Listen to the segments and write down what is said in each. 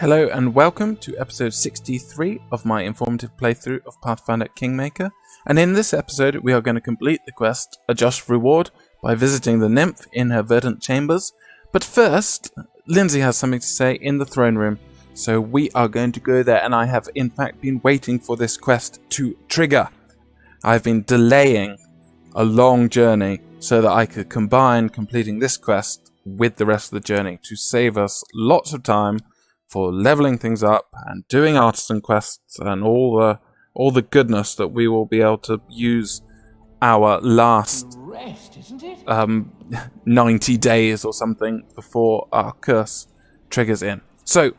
Hello and welcome to episode 63 of my informative playthrough of Pathfinder Kingmaker, and in this episode we are going to complete the quest A Just Reward by visiting the nymph in her Verdant Chambers. But first, Lindsay has something to say in the throne room, so we are going to go there, and I have in fact been waiting for this quest to trigger. I've been delaying a long journey so that I could combine completing this quest with the rest of the journey to save us lots of time for leveling things up and doing artisan quests and all the goodness that we will be able to use our last rest, isn't it? 90 days or something before our curse triggers in. So,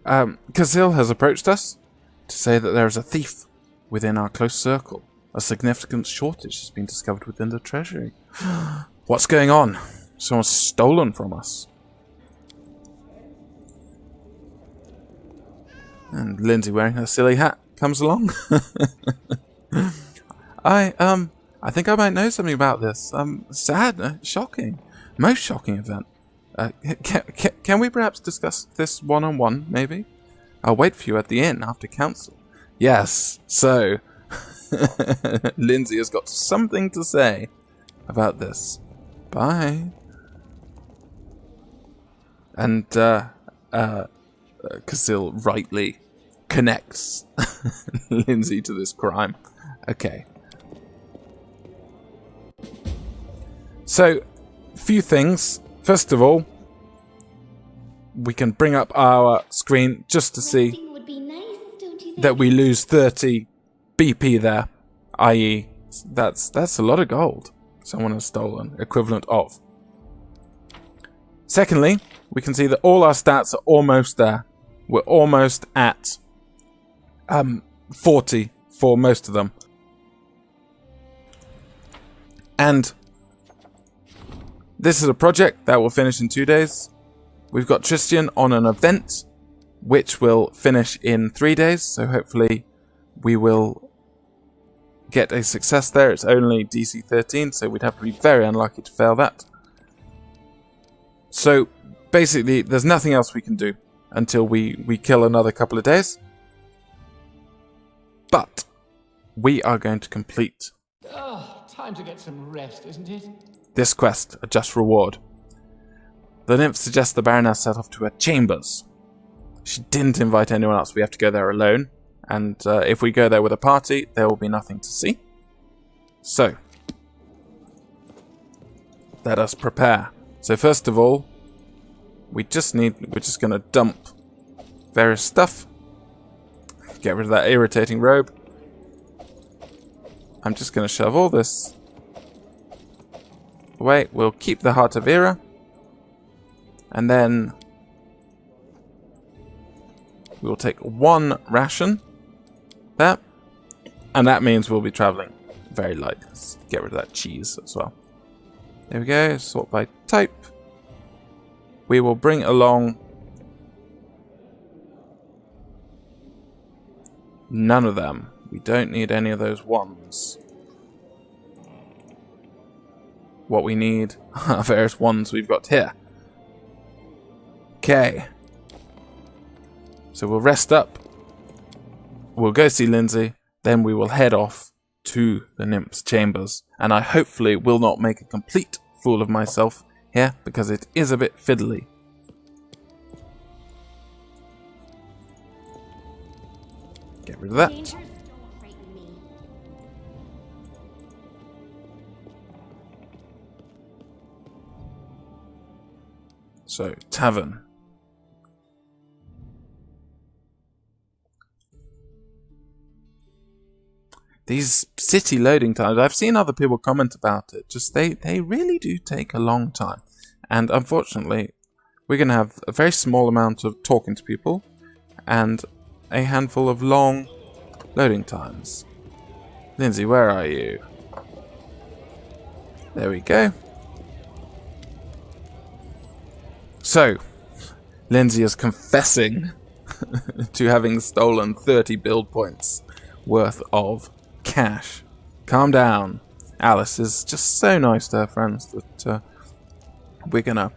Kazil has approached us to say that there is a thief within our close circle. A significant shortage has been discovered within the treasury. What's going on? Someone's stolen from us. And Lindsay, wearing her silly hat, comes along. I think I might know something about this. Sad, shocking, most shocking event. Can we perhaps discuss this one-on-one, maybe? I'll wait for you at the inn after council. Yes, so Lindsay has got something to say about this. Bye. And Kazil rightly connects Lindsay to this crime. Okay. So, few things. First of all, we can bring up our screen just to see that we lose 30 BP there, i.e. that's a lot of gold someone has stolen, equivalent of. Secondly, we can see that all our stats are almost there. We're almost at 40 for most of them. And this is a project that will finish in 2 days. We've got Tristan on an event which will finish in 3 days, so hopefully we will get a success there. It's only DC 13, so we'd have to be very unlucky to fail that. So basically, there's nothing else we can do until we kill another couple of days. But we are going to complete Time to get some rest, isn't it? this quest, A Just Reward. The nymph suggests the Baroness set off to her chambers. She didn't invite anyone else. We have to go there alone. And if we go there with a party, there will be nothing to see. So, let us prepare. So first of all, we're just going to dump various stuff. Get rid of that irritating robe. I'm just going to shove all this away. We'll keep the Heart of Era. And then we'll take one ration there. And that means we'll be traveling very light. Let's get rid of that cheese as well. There we go. Sort by type. We will bring along none of them. We don't need any of those ones. What we need are various ones we've got here. Okay. So we'll rest up. We'll go see Lindsay. Then we will head off to the nymph's chambers. And I hopefully will not make a complete fool of myself here, because it is a bit fiddly. Get rid of that. So, tavern. These city loading times, I've seen other people comment about it, just they really do take a long time. And unfortunately, we're going to have a very small amount of talking to people and a handful of long loading times. Lindsay, where are you? There we go. So, Lindsay is confessing to having stolen 30 build points worth of cash. Calm down. Alice is just so nice to her friends that we're gonna,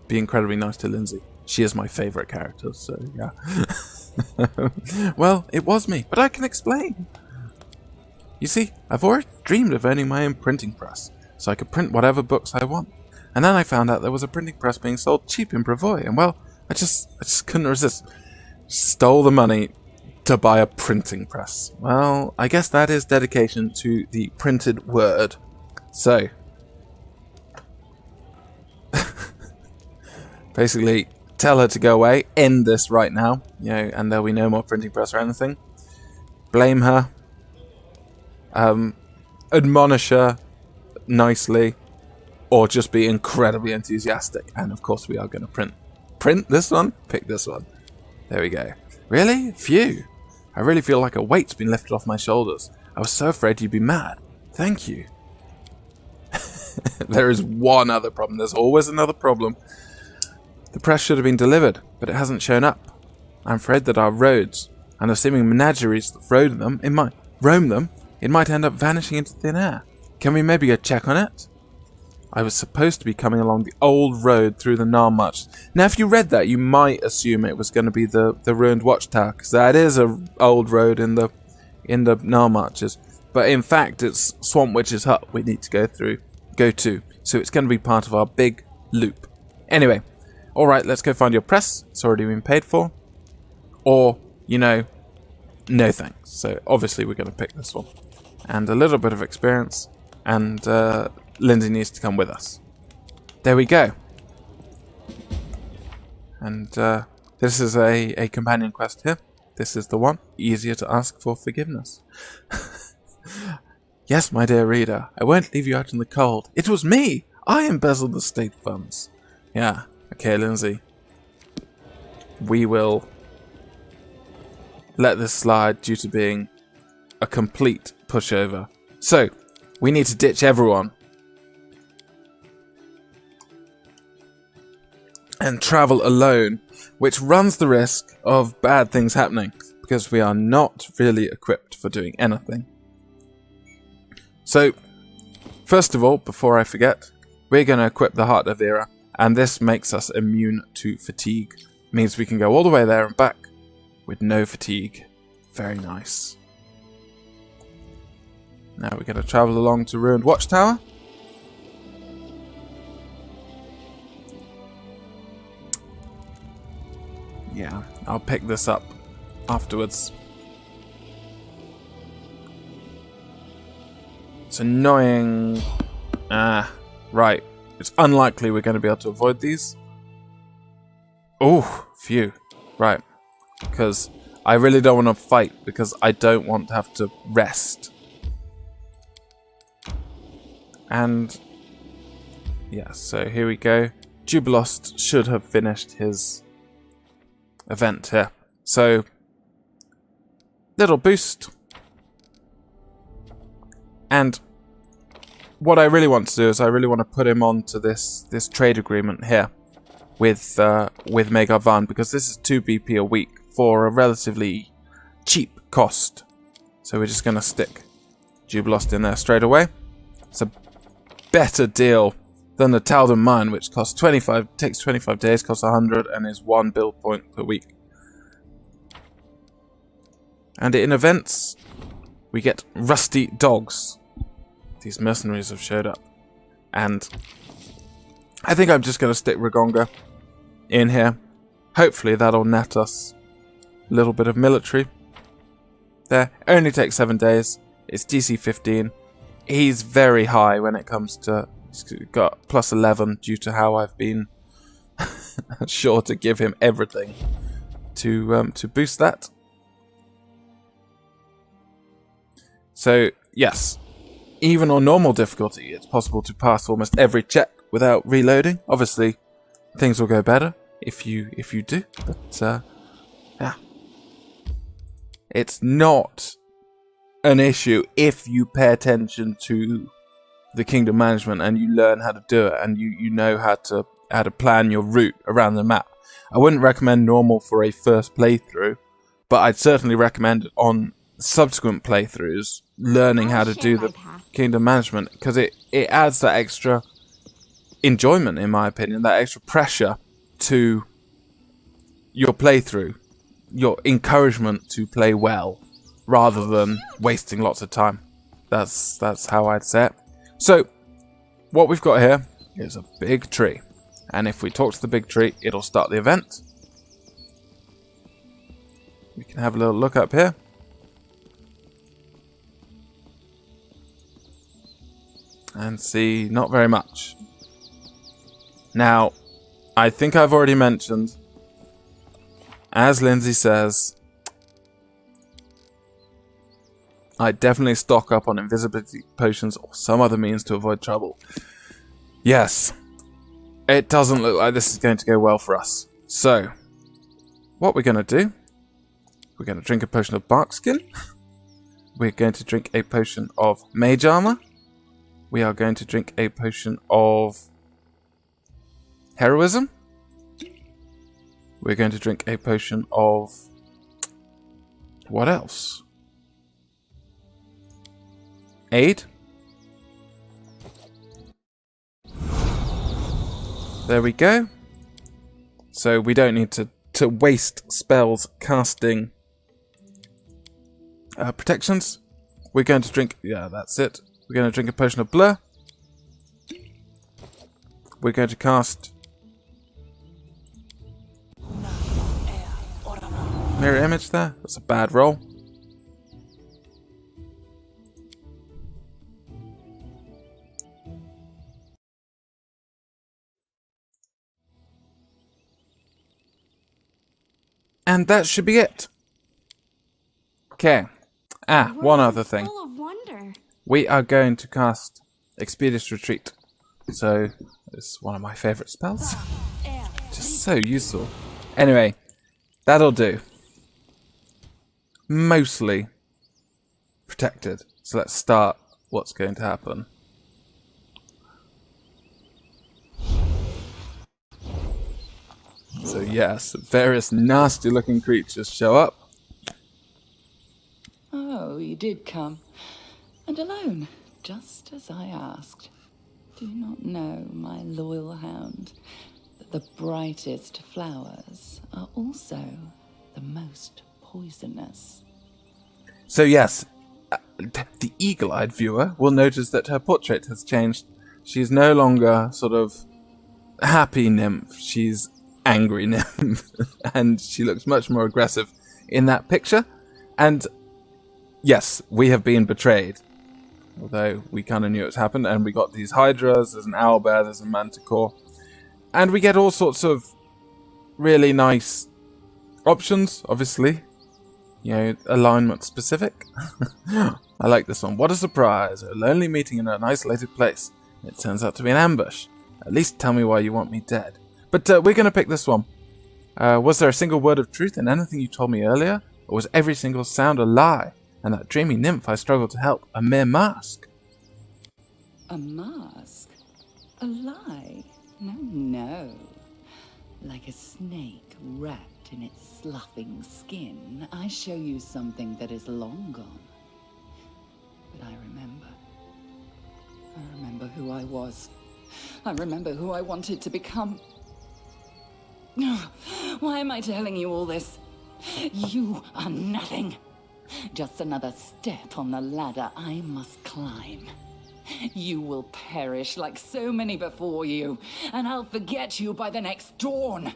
be incredibly nice to Lindsay. She is my favourite character, so yeah. Well, it was me, but I can explain. You see, I've always dreamed of owning my own printing press, so I could print whatever books I want. And then I found out there was a printing press being sold cheap in Brevoy, and well, I just couldn't resist. Stole the money to buy a printing press. Well, I guess that is dedication to the printed word. So, basically, tell her to go away, end this right now, and there'll be no more printing press or anything. Blame her. Admonish her nicely, or just be incredibly enthusiastic. And of course we are going to print this one, pick this one. There we go. Really? Phew. I really feel like a weight's been lifted off my shoulders. I was so afraid you'd be mad. Thank you. There is one other problem. There's always another problem. The press should have been delivered, but it hasn't shown up. I'm afraid that our roads and the seeming menageries that roam them, it might end up vanishing into thin air. Can we maybe go check on it? I was supposed to be coming along the old road through the Nar Marches. Now, if you read that, you might assume it was going to be the ruined watchtower, because that is an old road in the Nar Marches. But in fact, it's Swamp Witch's hut we need to go to. So it's going to be part of our big loop. Anyway, all right, let's go find your press. It's already been paid for. Or, no thanks. So obviously we're going to pick this one. And a little bit of experience, and Lindsay needs to come with us. There we go. And this is a companion quest here. This is the one. Easier to ask for forgiveness. Yes, my dear reader, I won't leave you out in the cold. It was me! I embezzled the state funds. Yeah, okay, Lindsay. We will let this slide due to being a complete pushover. So, we need to ditch everyone and travel alone, which runs the risk of bad things happening, because we are not really equipped for doing anything. So, first of all, before I forget, we're going to equip the Heart of Vera, and this makes us immune to fatigue. Means we can go all the way there and back with no fatigue. Very nice. Now we're going to travel along to Ruined Watchtower. Yeah, I'll pick this up afterwards. It's annoying. Right. It's unlikely we're going to be able to avoid these. Oh, phew. Right. Because I really don't want to fight, because I don't want to have to rest. And yeah, so here we go. Jubilost should have finished his event here. So, little boost. And what I really want to do is I really want to put him onto this trade agreement here with Magar Van, because this is 2 BP a week for a relatively cheap cost. So we're just going to stick Jubilost in there straight away. It's a better deal than the Talden Mine, which costs 25, takes 25 days, costs 100, and is 1 build point per week. And in events, we get rusty dogs. These mercenaries have showed up. And I think I'm just going to stick Ragonga in here. Hopefully that'll net us a little bit of military. There, only takes 7 days. It's DC 15. He's very high when it comes to... He's got plus 11 due to how I've been sure to give him everything to boost that. So, yes. Even on normal difficulty, it's possible to pass almost every check without reloading. Obviously, things will go better if you do. But, yeah. It's not an issue if you pay attention to the kingdom management and you learn how to do it, and you know how to plan your route around the map. I wouldn't recommend normal for a first playthrough, but I'd certainly recommend it on subsequent playthroughs, learning how to do the kingdom management, because it adds that extra enjoyment, in my opinion, that extra pressure to your playthrough, your encouragement to play well, rather than wasting lots of time. That's how I'd say it. So, what we've got here is a big tree. And if we talk to the big tree, it'll start the event. We can have a little look up here. And see not very much. Now, I think I've already mentioned, as Lindsay says, I definitely stock up on invisibility potions or some other means to avoid trouble. Yes, it doesn't look like this is going to go well for us. So, what we're going to do, we're going to drink a potion of barkskin. We're going to drink a potion of mage armor. We are going to drink a potion of heroism. We're going to drink a potion of... what else? Aid. There we go. So we don't need to waste spells casting protections. We're going to drink... yeah, that's it. We're going to drink a potion of blur. We're going to cast mirror image there. That's a bad roll. And that should be it. Okay. One other thing. Full of wonder. We are going to cast Expeditious Retreat. So, it's one of my favourite spells. Just so useful. Anyway, that'll do. Mostly protected. So let's start what's going to happen. So yes, various nasty looking creatures show up. Oh, you did come. And alone, just as I asked. Do you not know, my loyal hound, that the brightest flowers are also the most poisonous? So yes, the eagle-eyed viewer will notice that her portrait has changed. She's no longer sort of happy nymph, she's angry nymph. And she looks much more aggressive in that picture. And yes, we have been betrayed. Although we kind of knew it's happened, and we got these hydras, there's an owlbear, there's a manticore. And we get all sorts of really nice options, obviously. You know, alignment specific. I like this one. What a surprise. A lonely meeting in an isolated place. It turns out to be an ambush. At least tell me why you want me dead. But we're going to pick this one. Was there a single word of truth in anything you told me earlier? Or was every single sound a lie? And that dreamy nymph I struggled to help, a mere mask? A mask? A lie? No, no. Like a snake wrapped in its sloughing skin, I show you something that is long gone. But I remember. I remember who I was. I remember who I wanted to become. Why am I telling you all this? You are nothing. Just another step on the ladder I must climb. You will perish like so many before you, and I'll forget you by the next dawn.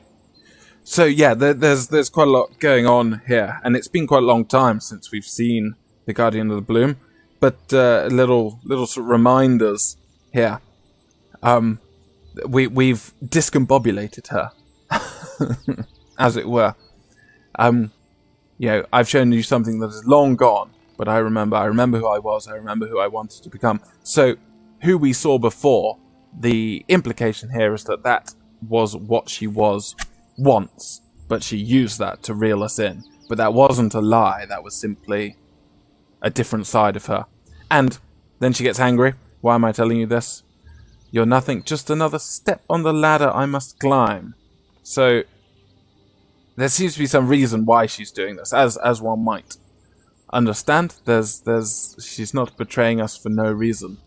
So yeah, there's quite a lot going on here, and it's been quite a long time since we've seen the Guardian of the Bloom. But little sort of reminders here. We've discombobulated her, as it were. You know, I've shown you something that is long gone, but I remember who I was, I remember who I wanted to become. So, who we saw before, the implication here is that that was what she was once, but she used that to reel us in. But that wasn't a lie, that was simply a different side of her. And then she gets angry. Why am I telling you this? You're nothing, just another step on the ladder I must climb. So, there seems to be some reason why she's doing this, as one might understand. She's not betraying us for no reason.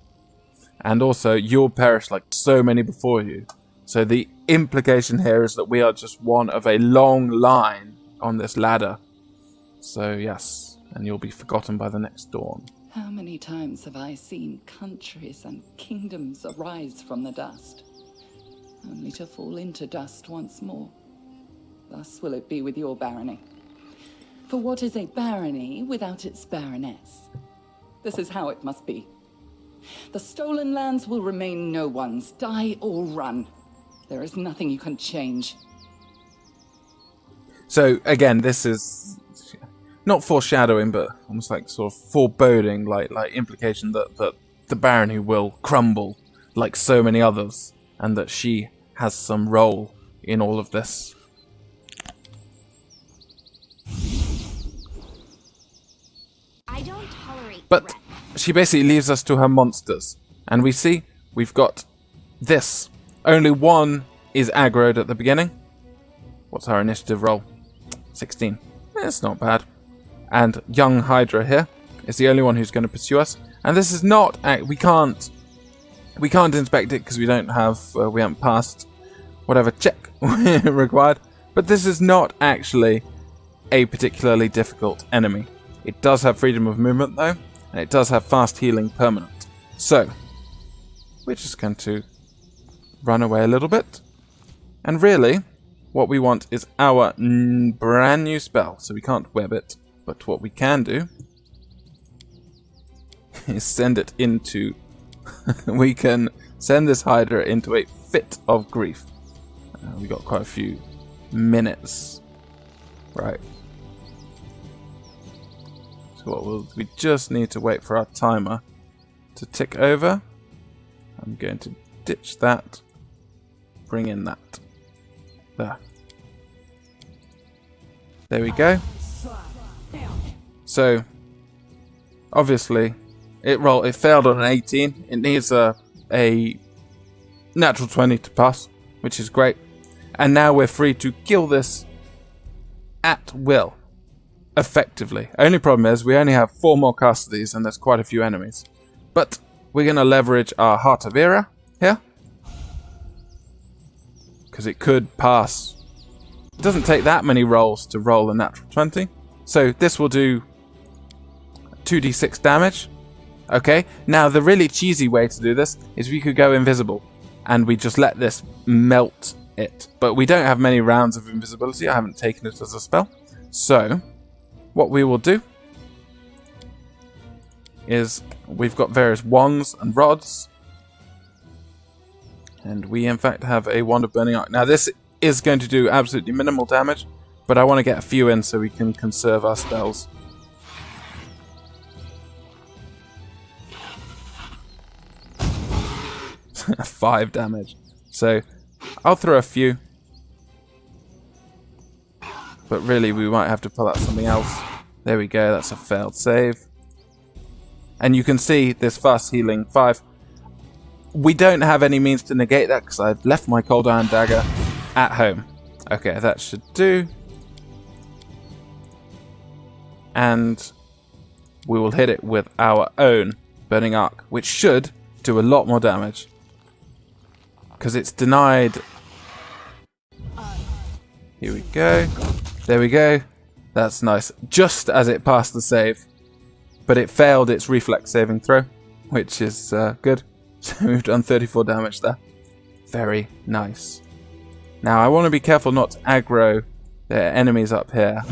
And also, you'll perish like so many before you. So the implication here is that we are just one of a long line on this ladder. So yes, and you'll be forgotten by the next dawn. How many times have I seen countries and kingdoms arise from the dust, only to fall into dust once more? Thus will it be with your barony. For what is a barony without its baroness? This is how it must be. The stolen lands will remain no one's, die or run. There is nothing you can change. So again, this is not foreshadowing, but almost like sort of foreboding, like implication that the barony will crumble like so many others, and that she has some role in all of this. I don't tolerate But threats. she basically leaves us to her monsters, and we see we've got this. Only one is aggroed at the beginning. What's our initiative roll? 16. It's not bad. And young Hydra here is the only one who's going to pursue us. And this is not... we can't inspect it because we don't have... we haven't passed whatever check required. But this is not actually a particularly difficult enemy. It does have freedom of movement though, and it does have fast healing permanent. So, we're just going to run away a little bit. And really, what we want is our brand new spell. So we can't web it, but what we can do is send it into... we can send this Hydra into a fit of grief. We got quite a few minutes. Right. So we just need to wait for our timer to tick over. I'm going to ditch that. Bring in that. There we go. So, obviously, it failed on an 18. It needs a natural 20 to pass, which is great. And now we're free to kill this at will, effectively. Only problem is we only have 4 more casts of these, and there's quite a few enemies. But we're going to leverage our Heart of Era here, because it could pass. It doesn't take that many rolls to roll a natural 20. So this will do 2d6 damage. Okay, now the really cheesy way to do this is we could go invisible and we just let this melt it. But we don't have many rounds of invisibility. I haven't taken it as a spell. So what we will do is we've got various wands and rods. And we in fact have a Wand of Burning Arc. Now this is going to do absolutely minimal damage, but I want to get a few in so we can conserve our spells. Five damage. So I'll throw a few. But really we might have to pull out something else. There we go, that's a failed save. And you can see this fast healing 5. We don't have any means to negate that because I've left my Cold Iron Dagger at home. Okay, that should do. And we will hit it with our own Burning Arc, which should do a lot more damage. Because it's denied. Here we go. There we go. That's nice. Just as it passed the save. But it failed its reflex saving throw, which is good. So we've done 34 damage there. Very nice. Now I want to be careful not to aggro their enemies up here.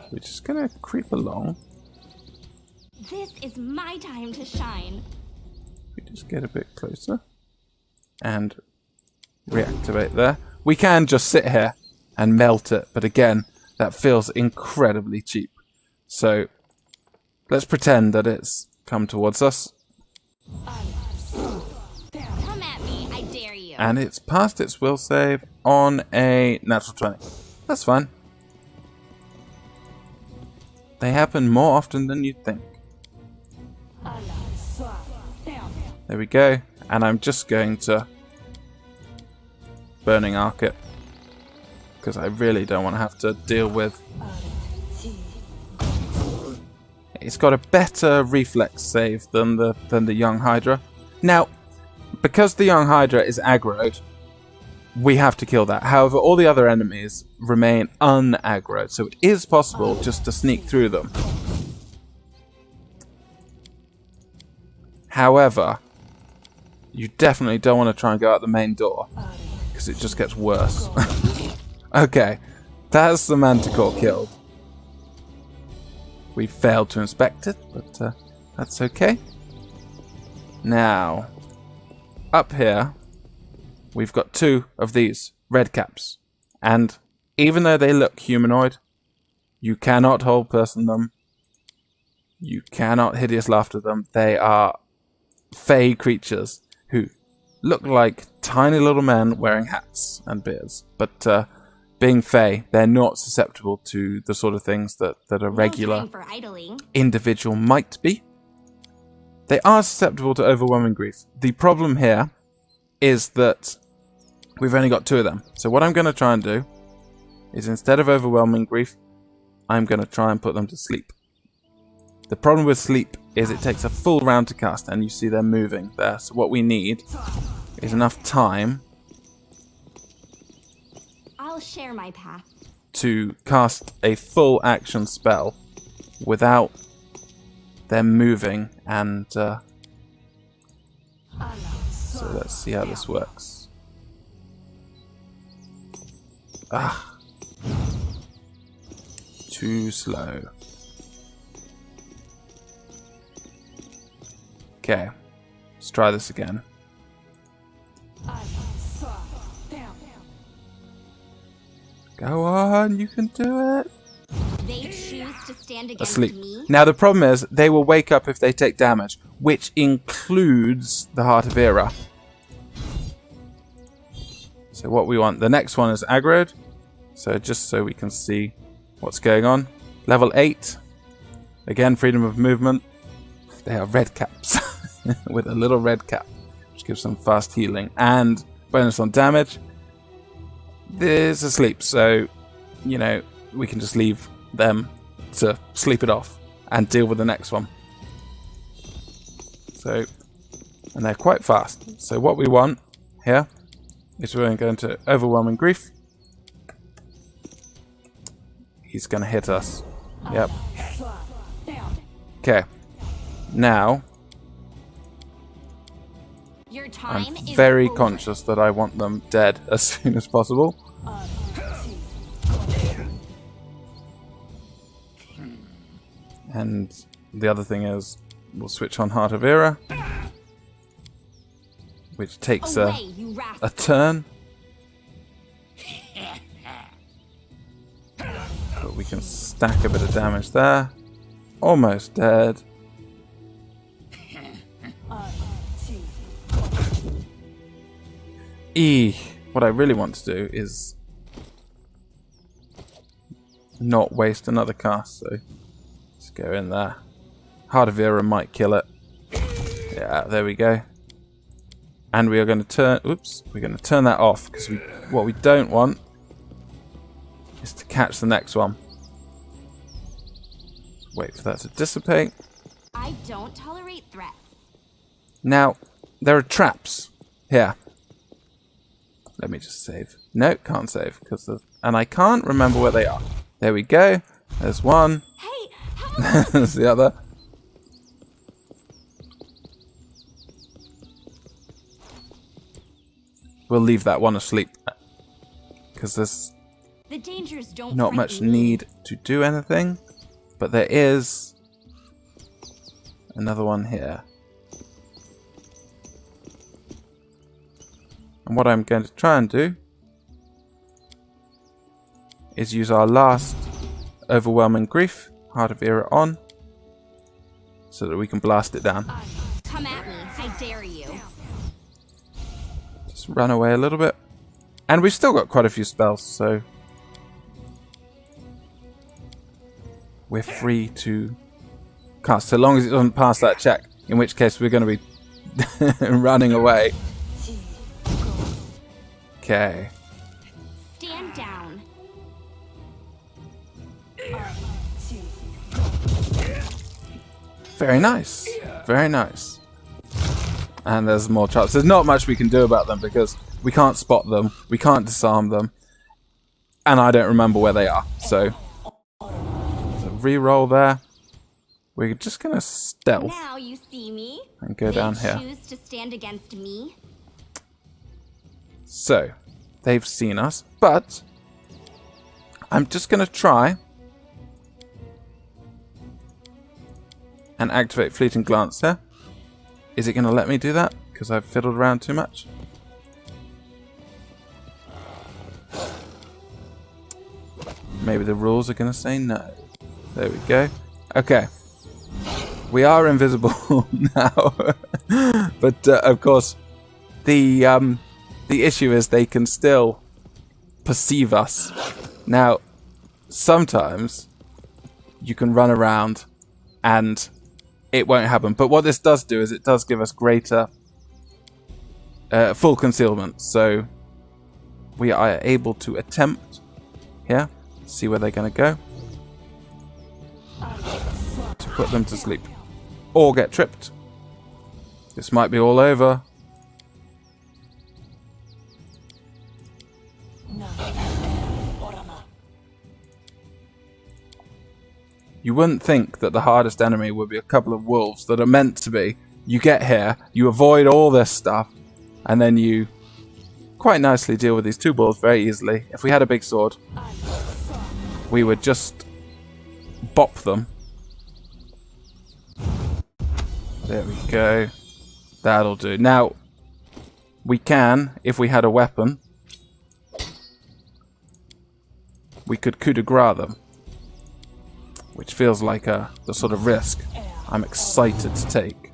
We're just going to creep along. This is my time to shine. We just get a bit closer. And reactivate there. We can just sit here and melt it. But again, that feels incredibly cheap. So let's pretend that it's come towards us. Come at me, I dare you. And it's passed its will save on a natural 20. That's fine. They happen more often than you'd think. There we go. And I'm just going to Burning Arc it. Because I really don't want to have to deal with... It's got a better reflex save than the young Hydra. Now, because the young Hydra is aggroed, we have to kill that. However, all the other enemies remain unaggroed, so it is possible just to sneak through them. However, you definitely don't want to try and go out the main door, because it just gets worse. Okay, that's the Manticore killed. We failed to inspect it, but that's okay. Now, up here, we've got 2 of these red caps. And even though they look humanoid, you cannot whole person them. You cannot hideous laughter them. They are fey creatures who look like tiny little men wearing hats and beards. But being fey, they're not susceptible to the sort of things that a regular individual might be. They are susceptible to overwhelming grief. The problem here is that we've only got 2 of them. So what I'm going to try and do is, instead of overwhelming grief, I'm going to try and put them to sleep. The problem with sleep is it takes a full round to cast, and you see they're moving there. So what we need is enough time I'll share my path to cast a full action spell without them moving, and so let's see how this works. Ah, too slow. Okay, let's try this again. Go on, you can do it. They choose to stand against Asleep. me. Now the problem is they will wake up if they take damage, which includes the Heart of Era. So what we want, the next one is aggroed. So just so we can see what's going on. Level 8. Again, freedom of movement. They are red caps with a little red cap, which gives them fast healing and bonus on damage. This is asleep, so you know we can just leave them to sleep it off and deal with the next one. So, and they're quite fast. So what we want here is we're going to overwhelming grief. He's going to hit us. Yep. Okay. Now, Your time I'm is very over. conscious that I want them dead as soon as possible. And the other thing is, we'll switch on Heart of Era, which takes Away, you a rascal. turn. But we can stack a bit of damage there. Almost dead. What I really want to do is not waste another cast, so let's go in there. Heart of Era might kill it. Yeah, there we go. And we are going to turn. Oops, we're going to turn that off because what we don't want is to catch the next one. Wait for that to dissipate. I don't tolerate threats. Now, there are traps here. Let me just save. No, can't save because and I can't remember where they are. There we go. There's one. Hey, help! There's the other. We'll leave that one asleep because there's The dangers don't not much frighten me. need to do anything, but there is another one here. And what I'm going to try and do is use our last overwhelming grief, Heart of Era on, so that we can blast it down. Come at me, I dare you. Just run away a little bit. And we've still got quite a few spells, so we're free to cast, so long as it doesn't pass that check, in which case we're going to be running away. Okay. Stand down. Very nice. Very nice. And there's more traps. There's not much we can do about them because we can't spot them, we can't disarm them, and I don't remember where they are. So re-roll there. We're just gonna stealth Now you see me. and go down here. Choose to stand against me. So they've seen us, but I'm just gonna try and activate Fleeting Glance here. Is it gonna let me do that? Because I've fiddled around too much. Maybe the rules are gonna say no. There we go. Okay. We are invisible now. But of course the issue is they can still perceive us. Now sometimes you can run around and it won't happen. But what this does do is it does give us greater full concealment. So we are able to attempt here, see where they're going to go, to put them to sleep. Or get tripped. This might be all over. You wouldn't think that the hardest enemy would be a couple of wolves that are meant to be. You get here, you avoid all this stuff, and then you quite nicely deal with these two bulls very easily. If we had a big sword, we would just bop them. There we go. That'll do. Now, we can, if we had a weapon, we could coup de grace them. Which feels like the sort of risk I'm excited to take.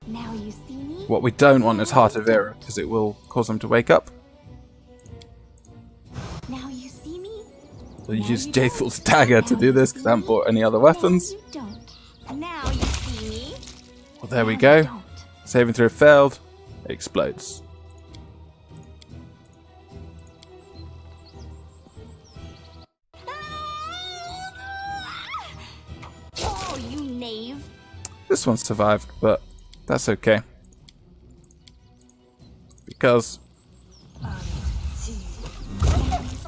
Now you see me. What we don't want is Heart of Era, because it will cause them to wake up. Now you see me. We'll use Jathel's dagger to do this, because I haven't bought any other weapons. You don't. Now you see me. Well, there we Now go. you don't. Saving throw failed. It explodes. Oh, you knave. This one survived, but that's okay. Because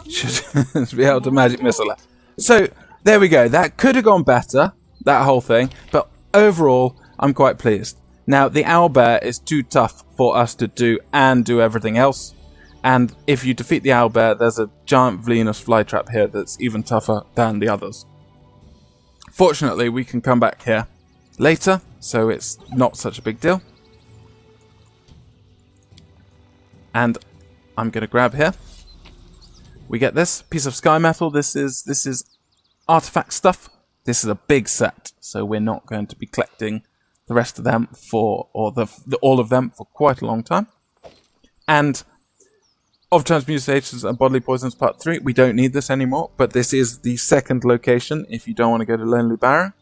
should be able to magic missile it. So there we go. That could have gone better, that whole thing, but overall I'm quite pleased. Now the owlbear is too tough for us to do and do everything else. And if you defeat the owlbear, there's a giant Venus flytrap here that's even tougher than the others. Fortunately, we can come back here later, so it's not such a big deal. And I'm going to grab here. We get this piece of sky metal. This is artifact stuff. This is a big set, so we're not going to be collecting the rest of them for, or all of them for quite a long time. And of Transmutations and Bodily Poisons Part 3, we don't need this anymore, but this is the second location if you don't want to go to Lonely Barrow.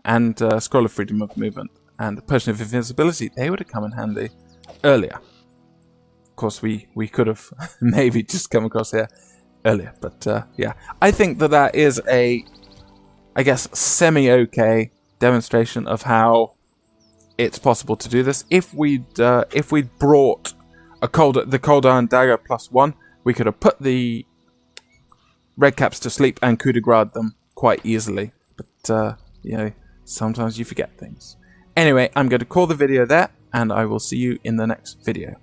And Scroll of Freedom of Movement and the Potion of Invisibility, they would have come in handy earlier. Of course, we could have maybe just come across here earlier, but yeah. I think that is a, I guess, semi-okay demonstration of how it's possible to do this. If we'd brought the Cold Iron Dagger +1, we could have put the Redcaps to sleep and coup de grace them quite easily. But you know, sometimes you forget things. Anyway, I'm going to call the video there, and I will see you in the next video.